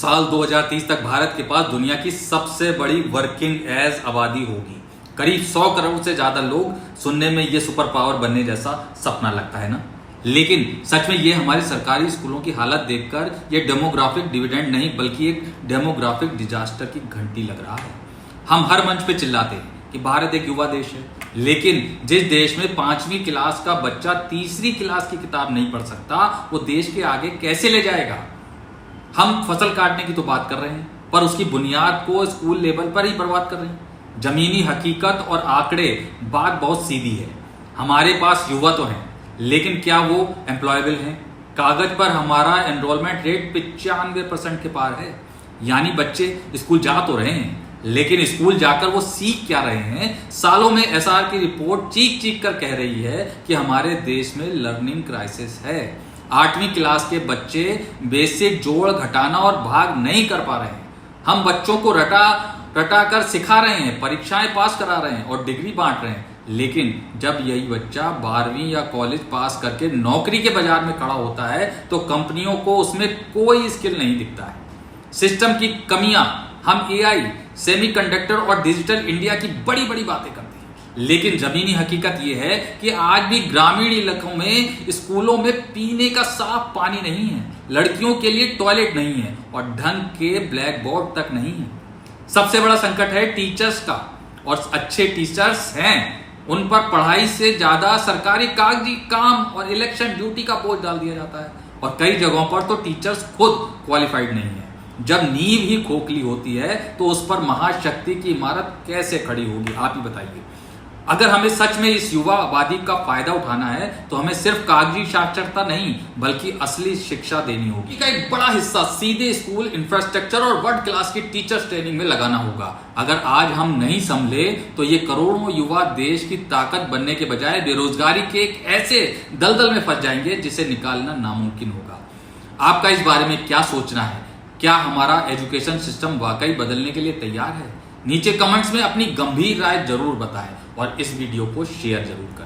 साल 2030 तक भारत के पास दुनिया की सबसे बड़ी वर्किंग एज आबादी होगी। करीब 100 करोड़ से ज्यादा लोग। सुनने में ये सुपर पावर बनने जैसा सपना लगता है ना, लेकिन सच में ये हमारे सरकारी स्कूलों की हालत देखकर ये डेमोग्राफिक डिविडेंड नहीं बल्कि एक डेमोग्राफिक डिजास्टर की घंटी लग रहा है। हम हर मंच पे चिल्लाते हैं कि भारत एक युवा देश है, लेकिन जिस देश में 5वीं क्लास का बच्चा तीसरी क्लास की किताब नहीं पढ़ सकता, वो देश के आगे कैसे ले जाएगा। हम फसल काटने की तो बात कर रहे हैं, पर उसकी बुनियाद को स्कूल लेवल पर ही बर्बाद कर रहे हैं। जमीनी हकीकत और आंकड़े बात बहुत सीधी है। हमारे पास युवा तो हैं, लेकिन क्या वो एम्प्लॉयबल हैं? कागज पर हमारा एनरोलमेंट रेट 95% के पार है। यानी बच्चे स्कूल जा तो रहे हैं, लेकिन स्कूल जाकर वो सीख क्या रहे हैं? सालों में एसआर की रिपोर्ट चीख चीख कर कह रही है कि हमारे देश में लर्निंग क्राइसिस है। 8वीं क्लास के बच्चे बेसिक जोड़ घटाना और भाग नहीं कर पा रहे हैं। हम बच्चों को रटा कर सिखा रहे हैं, परीक्षाएं पास करा रहे हैं और डिग्री बांट रहे हैं, लेकिन जब यही बच्चा 12वीं या कॉलेज पास करके नौकरी के बाजार में खड़ा होता है तो कंपनियों को उसमें कोई स्किल नहीं दिखता है। सिस्टम की कमियां। हम एआई, सेमीकंडक्टर और डिजिटल इंडिया की बड़ी बड़ी बातें करते हैं, लेकिन जमीनी हकीकत यह है कि आज भी ग्रामीण इलाकों में स्कूलों में पीने का साफ पानी नहीं है, लड़कियों के लिए टॉयलेट नहीं है और ढंग के ब्लैक बोर्ड तक नहीं है। सबसे बड़ा संकट है टीचर्स का, और अच्छे टीचर्स हैं उन पर पढ़ाई से ज्यादा सरकारी कागजी काम और इलेक्शन ड्यूटी का बोझ डाल दिया जाता है, और कई जगहों पर तो टीचर्स खुद क्वालिफाइड नहीं है। जब नींव ही खोखली होती है तो उस पर महाशक्ति की इमारत कैसे खड़ी होगी, आप ही बताइए। अगर हमें सच में इस युवा आबादी का फायदा उठाना है तो हमें सिर्फ कागजी साक्षरता नहीं बल्कि असली शिक्षा देनी होगी। इसका एक बड़ा हिस्सा सीधे स्कूल इंफ्रास्ट्रक्चर और वर्ल्ड क्लास की टीचर्स ट्रेनिंग में लगाना होगा। अगर आज हम नहीं संभले तो ये करोड़ों युवा देश की ताकत बनने के बजाय बेरोजगारी के एक ऐसे दलदल में फंस जाएंगे जिसे निकालना नामुमकिन होगा। आपका इस बारे में क्या सोचना है? क्या हमारा एजुकेशन सिस्टम वाकई बदलने के लिए तैयार है? नीचे कमेंट्स में अपनी गंभीर राय जरूर बताएं और इस वीडियो को शेयर जरूर करें।